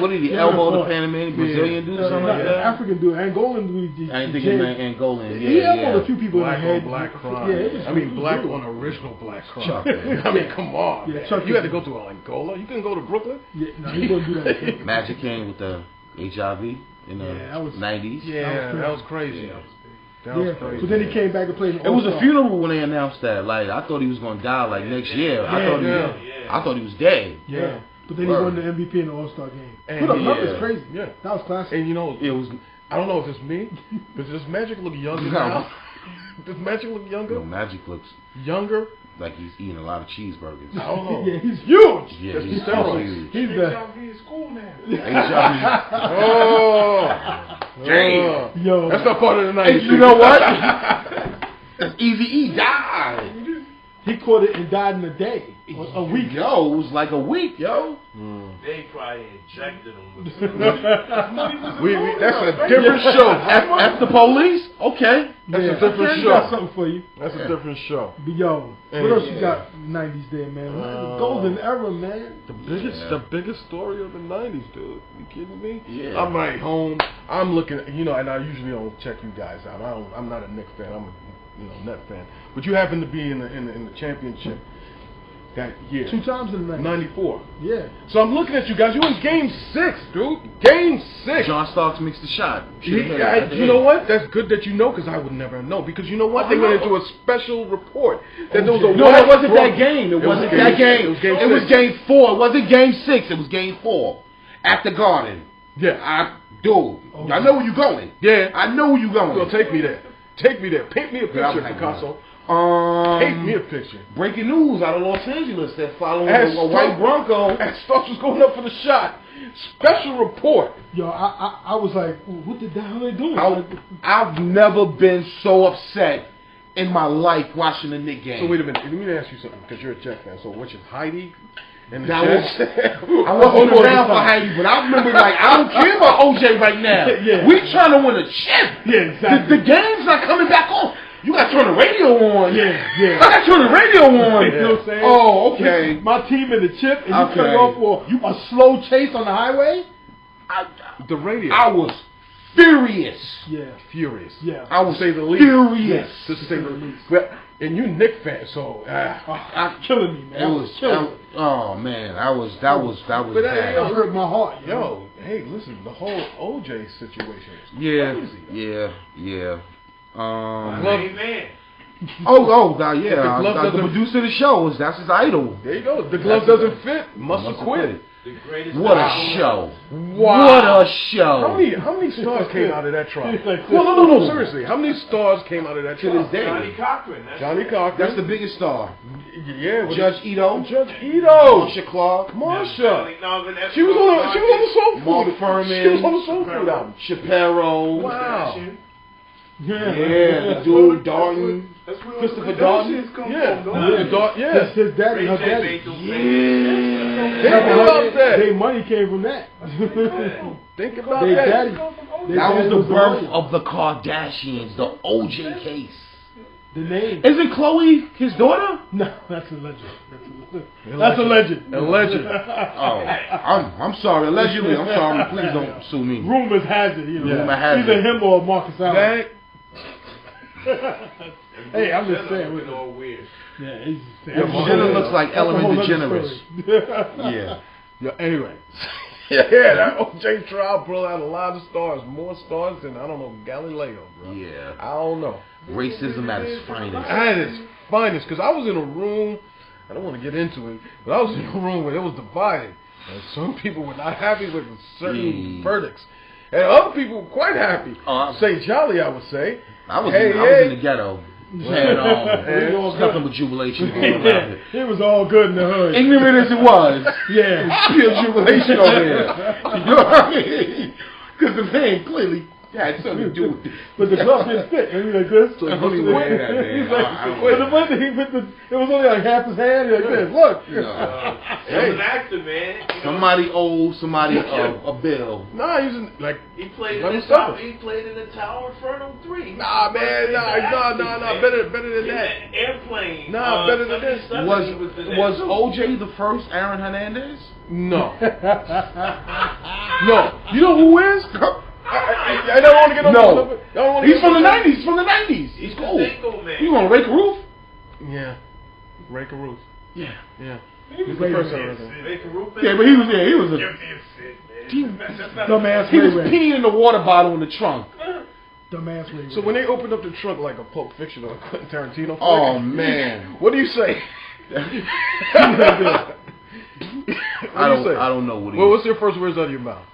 What did he elbow the Panamanian Brazilian dude or something like that? African dude, Angolan dude. I didn't think it meant Angolan. He elbowed a few people black in the head. Black crime. Yeah, black on original black crime. I mean, come on. Yeah, you had to go to Angola. You couldn't go to Brooklyn. Yeah, no, he wouldn't do that. Magic came with the HIV in the 90s. Yeah, that was crazy. That was crazy. But then he came back and played. It was a funeral when they announced that. Like I thought he was gonna die next year. I thought he was dead. Yeah. But then he won the MVP in the All-Star game. Put up is crazy. Yeah. That was classic. And it was. I don't know if it's me, but does Magic look younger now? Does Magic look younger? No, Magic looks younger. Like he's eating a lot of cheeseburgers. I don't know. Yeah, he's huge. Yeah, he's huge. He's in school now. Damn. Yo, that's not part of the 90s. You know what? That's Eazy-E died. He caught it and died in a day. A week. Yo, it was like a week, yo. They probably injected him with that's a different show. F the police? Okay. That's a different show. Got something for you. That's a different show. But yo, what else you got in the 90s there, man? The golden era, man. The biggest story of the 90s, dude. You kidding me? Yeah. I'm right home. I'm looking, and I usually don't check you guys out. I'm not a Knicks fan. I'm a Net fan. But you happen to be in the championship that year. 2 times in the 90s. 94. Yeah. So I'm looking at you guys. You in Game 6, dude. Game 6. John Starks mixed the shot. You know what? That's good that you know, because I would never know. Because you know what? They went into a special report that there was a No, it wasn't that game. It wasn't that game. It was Game 6. It was Game 4. It wasn't Game 6. It was Game 4 at the Garden. Yeah. I know where you're going. Yeah. I know where you're going. Well, take me there. Take me there. Paint me a picture, Picasso. Paint me a picture. Breaking news out of Los Angeles that following a white Bronco. As Starks was going up for the shot, Special report. Yo, I was like, what the hell are they doing? I've never been so upset in my life watching a Knicks game. So wait a minute. Let me ask you something, because you're a Jet fan. So which is Heidi? And I wasn't around for Heidi, but I remember, like, I don't care about OJ right now. Yeah. We trying to win a chip. Yeah, exactly. The game's not coming back on. You got to turn the radio on. Yeah. I got to turn the radio on. You know what I'm saying? Oh, okay. My team in the chip, and you Okay. cut it off for a slow chase on the highway? The radio. I was furious. Yeah. Furious. Yeah. I would say the least. Furious. To say the least. Well, and you Knicks fan, so Killing me, man. It was oh man, that was But bad. That hurt my heart. yo, hey, listen, the whole OJ situation is Yeah, crazy. yeah. Amen. The producer of the show that's his idol. There you go. The glove doesn't fit. Must have quit. The greatest. What a show! Wow. What a show! How many stars came out of that trial? Well, no, seriously. How many stars came out of that trial? To this day. Johnny Cochran. Johnny Cochran. That's the biggest star. Yeah. Judge Ito. Judge Ito. Marsha Clark. Marsha. No, but that's She was on the Soul Food. Mark Furman. She was on the Soul Food album. Shapiro. Wow. Yeah, the dude Darton. That's where Christopher Darton. Yeah. His daddy, her daddy. Think about that. Their money came from that. Think about Their that. daddy. That was the birth of the Kardashians, the OJ case. The name. Isn't Chloe his daughter? No, that's a legend. That's a legend. A legend. Oh, I'm sorry. Allegedly, I'm sorry. Please don't sue me. Rumors has it, you know. Rumor has Either it. him or Marcus Allen. That, Hey, I'm just saying. It's all weird. Yeah, he's just saying. Jenna looks like That's a Ellen whole other DeGeneres. story. Yeah. anyway. Yeah, that OJ trial brought out a lot of stars. More stars than, I don't know, Galileo, bro. Yeah. I don't know. Racism at its finest. At its finest. Because I was in a room, I don't want to get into it, but I was in a room where it was divided. And some people were not happy with certain verdicts. And other people were quite happy. Say jolly, I would say. I was in the ghetto. And nothing but jubilation. It was all good in the hood. Ignorant as it was. Yeah. Pure jubilation over there. You know what I mean? Because the man clearly had something to do with it. But the glove didn't fit. And he like this. So he was wearing that, man. He's like, but the one thing he put it was only like half his hand. Like this. Look. He was an actor, man. Somebody owed somebody a bill. Nah, he was in, like, He played let in me the stop it. He played in the Tower Inferno 3. Nah, man, nah, better than that. Airplane. Nah, better than this. Was OJ the first Aaron Hernandez? No. No. You know who is? I don't want to get on No. He's from the 90s. He's from the 90s. He's cool. You want to rake a roof? Yeah. Rake a roof. Yeah. Yeah. He was the first Aaron. Yeah, but he was there. He was a Dumbass he was Ray Ray. peeing in the water bottle in the trunk. Dumbass Ray Ray. So when they opened up the trunk like a Pulp Fiction or a Quentin Tarantino flick, Oh man. what do you say? I don't know what he Well, what's your first words out of your mouth?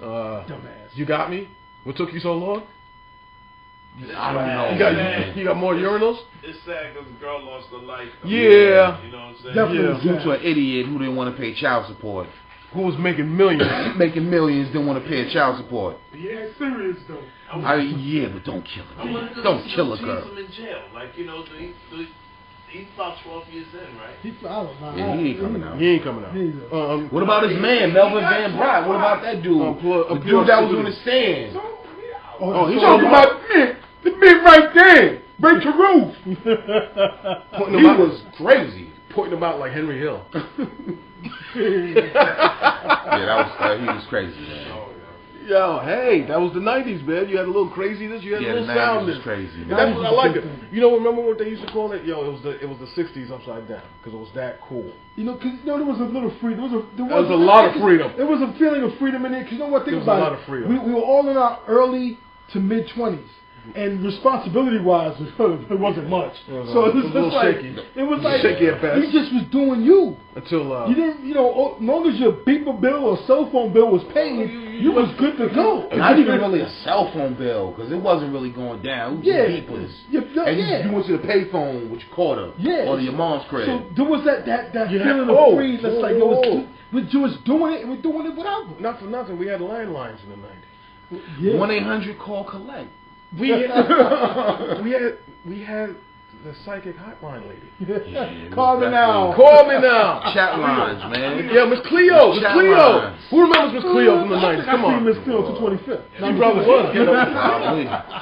Dumbass. You got me? What took you so long? I don't know. You got more urinals? It's sad because the girl lost her life. Yeah. You know what I'm saying? Definitely. Due to an idiot who didn't want to pay child support. Who was making millions? Making millions, didn't want to pay child support. Yeah, serious though. Yeah, but don't kill her. Don't kill a girl. Him in jail. Like, you know, he's about 12 years in, right? I don't know. Yeah, he ain't coming out. He ain't coming out. What about his man, Melvin Van Bryant? What about that dude? The dude that was on the stand. Oh, he's talking about the man right there. Break the roof. He was crazy. Pointing about like Henry Hill. Yeah, that was he was crazy, man. Yo, hey, that was the 90s, man. You had a little craziness, you had a little the 90s sound. was crazy, man. And that's what I liked it. You know, remember what they used to call it? Yo, it was the 60s upside down because it was that cool. You know, cause there was a little freedom. There was a lot of freedom. There was a feeling of freedom in it. Cause you know what? Think about it. There was a lot of freedom. We were all in our early to mid 20s. And responsibility-wise, it wasn't much. So it was a little just like shaky. it was like Shaky at best. you just was doing you. Until You didn't, as long as your beeper bill or cell phone bill was paid, you was good to go. Not even really a cell phone bill, because it wasn't really going down. It was beepers. And you went to the payphone with your quarter. Or to your mom's crib. So there was that feeling of freedom. That's like, we're just doing it, and we're doing it without them. Not for nothing, we had landlines in the 90s. 1-800 call collect. We had the psychic hotline lady. Call me now. Call me now. Chat lines, man. Yeah, Miss Cleo. Miss Cleo. Who remembers Miss Cleo from the 90s? Come on. Miss Cleo to 25th. She probably was.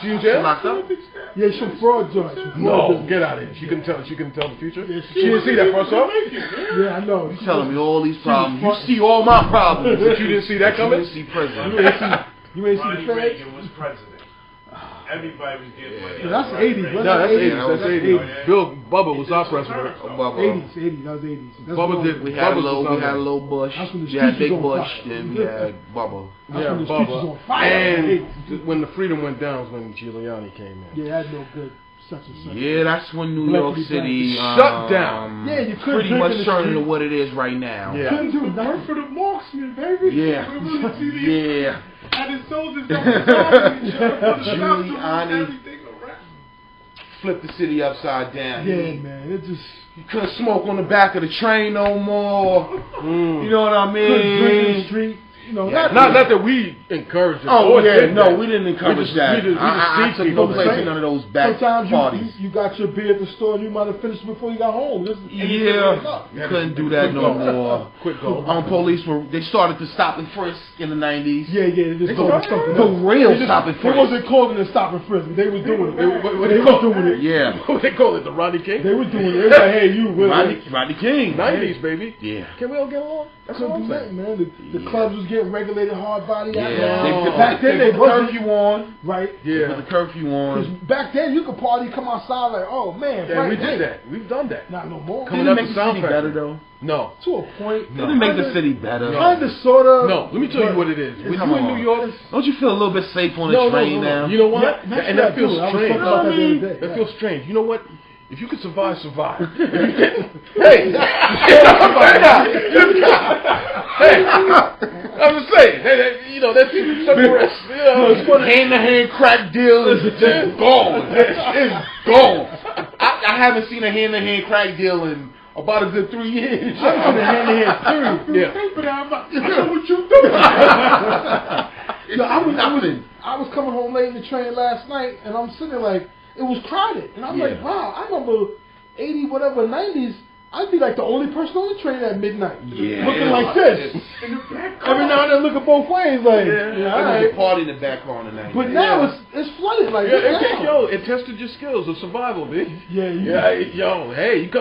She in jail? Locked up? Yeah, some fraud joints. No, get out of here. She can tell the future. Yeah, she didn't see that first off. Yeah, I know. You telling me all these problems. You see all my problems. But you didn't see that coming? You didn't see prison. You ain't see the feds? Reagan was president. Everybody was getting money. That's 80s. No, that's 80s. That's 80s. Bill Bubba was our president. 80s. That was 80s. Bubba did. We had a little Bush. We had Big Bush. Then we had Bubba. Yeah, Bubba. And when the freedom went down was when Giuliani came in. Yeah, that's no good. Such and such. Yeah, that's when New York City shut down. Yeah, you couldn't pretty much turned into what it is right now. Yeah. Couldn't do nothing for the marksman, baby. Yeah. Yeah. And his soldiers Giuliani flipped the city upside down. Yeah, man. It just you couldn't smoke on the back of the train no more. You know what I mean? Couldn't drink in the street. You know, not that we encouraged it. Oh yeah, no, we didn't encourage that. I took no place in none of those back parties. You got your beer at the store and you might have finished before you got home. You couldn't do that no more. Quick go. Police they started to stop and frisk in the 90s. Yeah, they just doing something. The real stop and frisk. They wasn't calling it stop and frisk. They were doing it. They were doing it. Yeah. What they call it? The Rodney King? They were doing it. They were like, hey, you. Rodney King. 90s, baby. Yeah. Can we all get along? That's what I'm saying, man. The clubs was getting regulated hard body. Yeah. Back then they put the curfew on. Right. Yeah. They put the curfew on. Because back then you could party, come outside like, oh man. Yeah, we did that. We've done that. Not no more. Didn't it make the city better though? No. To a point. No. Didn't it make the city better? Kinda, sorta. No. Let me tell you what it is. When you're in New York, don't you feel a little bit safe on the train now? You know what? Yeah, and that feels strange. You know what I mean? That feels strange. You know what? If you could survive. Hey! Hey! I'm just saying. That's some hand-to-hand crack deal is just gone. It's gone. I haven't seen a hand-to-hand crack deal in about a good 3 years. I haven't seen a hand-to-hand period. Yeah. But I know what you doing. I was coming home late in the train last night, and I'm sitting there like, it was crowded. And I'm like, wow, I remember 80, whatever, 90s, I'd be like the only person on the train at midnight. Yeah. Looking like this. Every now and then looking both ways. Like, all right. A party in the back on the night. But now it's flooded. Like, it tested your skills of survival, B. Hey, you had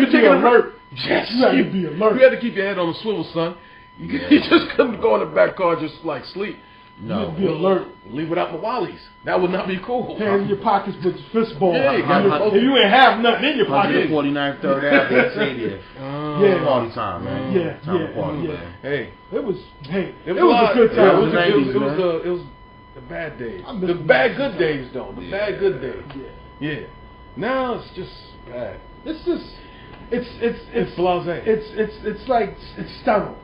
to be alert. Yes. You had to be alert. You had to keep your head on the swivel, son. You just couldn't go in the back car just like sleep. No. You had to be alert. Leave without my wallies. That would not be cool. Hands in your pockets with your fist ball. Yeah, you ain't have nothing in your pocket. 149th, 3rd Avenue, 80th. Party time, man. Yeah. Hey. It was a good time. It was the bad days. The bad good days, though. The bad good days. Yeah. Now it's just bad. It's just, it's blasé. It's like, it's sterile.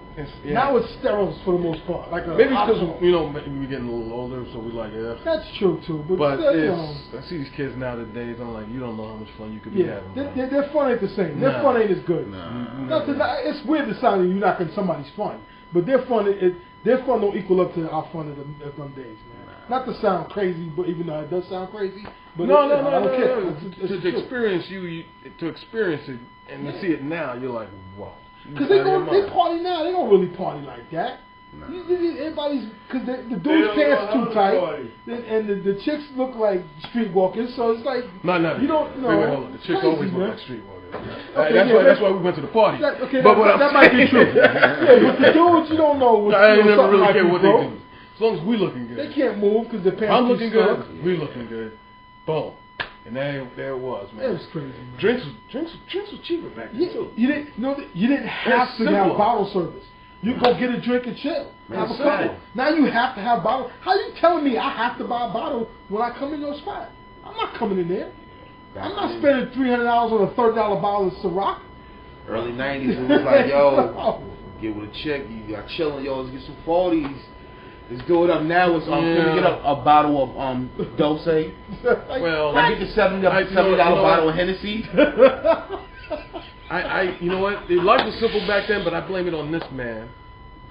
Now it's sterile for the most part. Like maybe it's because maybe we're getting a little older, so we like That's true too. But I see these kids nowadays. I'm like, you don't know how much fun you could be having. Their fun ain't the same. Their fun ain't as good. It's weird to sound like you're knocking somebody's fun, but their fun don't equal up to our fun of them days, man. Not to sound crazy, but even though it does sound crazy. But no. To experience it and to see it now, you're like, wow. Because they party now. They don't really party like that. No. Everybody's, because the dude's pants too tight, and the chicks look like streetwalkers. So it's like you don't know. Wait, the chicks always look like streetwalkers. That's why we went to the party. That might be true. But the dudes, you don't know. I never really care what they do. As long as we looking good. They can't move because their pants. I'm looking good. We looking good. Boom. And there it was, man. It was crazy. Man. Drinks was cheaper back then too. You didn't have to have bottle service. You go get a drink and chill. Have a couple. Now you have to have bottle. How you telling me I have to buy a bottle when I come in your spot? I'm not coming in there. I'm not spending $300 on a $30 bottle of Ciroc. Early 90s, it was like, yo, get with a chick, you got chilling, yo, let's get some 40s. Let's do it up now. Can we get a bottle of Dulce? Well, I get the $70 bottle of Hennessy. You know what? Life was simple back then, but I blame it on this man.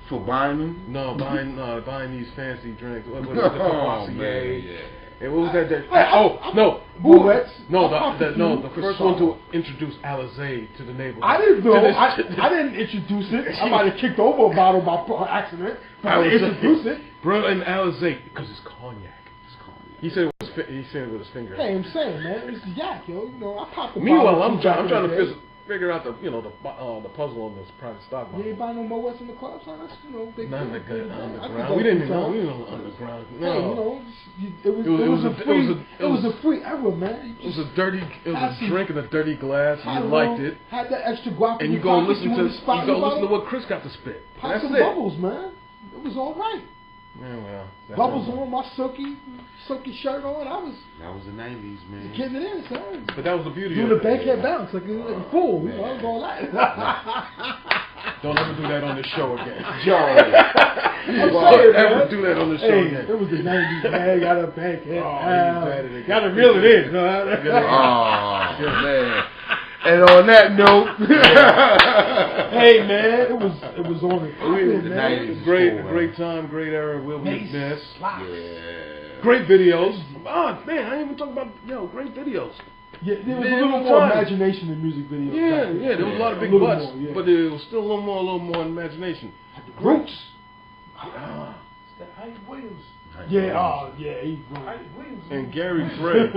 For buying them? No, buying these fancy drinks. What was it? Oh, man, yeah. And what was that? No. The first one to introduce Alizé to the neighborhood. I didn't know. I didn't introduce it. I might have kicked over a bottle by accident, but I didn't introduce it. Bro, and Alizé, because it's cognac. He said it with his finger. Hey, I'm saying, man, it's yak, yo. You know, I popped the Meanwhile, bottle. I'm trying to figure out the puzzle on this private stock market. You ain't buying no more West in the club, son? That's, big. Not underground. We didn't know underground. No. Hey, it was a free era, man. It was a drink in a dirty glass. You liked it. Had that extra guap. And you go listen to what Chris got to spit. Pop some bubbles, man. It was all right. Yeah, well, bubbles on, my silky shirt on. That was the 90s, man. Getting it in, son. But that was the beauty of it. Doing the bankhead bounce like a fool. Man. You know, all that. Don't ever do that on this show again. Joe. Don't ever do that on the show again. It was the 90s, man. Got a bankhead bounce. Got to reel it in. Oh, man. And on that note, hey man, it was on the man. Great time, great era. We'll miss. Yeah. Great videos. Oh man, I didn't even talk about great videos. Yeah, there was a little more imagination in music videos. Yeah, there was a lot of big butts, but there was still a little more imagination. The groups. That Hype Williams. And Gary Gray.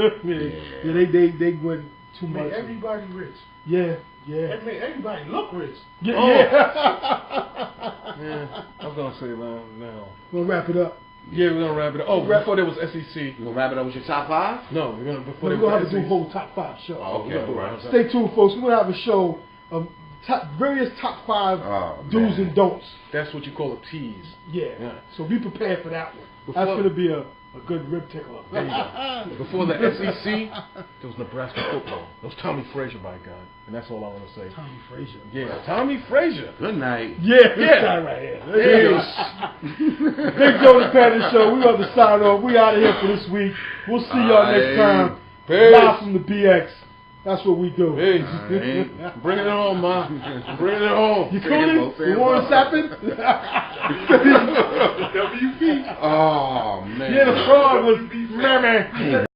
They went too much. Made everybody rich. Yeah. It made everybody look rich. Yeah. I'm gonna say now. We'll wrap it up. Yeah, we're gonna wrap it up. Oh, before there was SEC. You gonna wrap it up with your top 5? No, we're gonna we're gonna have to do a whole top 5 show. Oh, okay. Right. Stay tuned, folks. We're gonna have a show of various top 5 do's and don'ts. That's what you call a tease. Yeah. So be prepared for that one. That's gonna be a good rib tickler. There you go. Before the SEC, there was Nebraska football. There was Tommy Frazier, by God. And that's all I want to say. Tommy Frazier. Yeah, Tommy Frazier. Good night. Yeah, this guy right here. Big Joe Da Panda Show. We about to sign off. We out of here for this week. We'll see y'all next time. Live from the BX. That's what we do. Hey, bring it home, man. Bring it home. You cool? You want to sap it? WP. Oh, man. Yeah, the fraud was, man.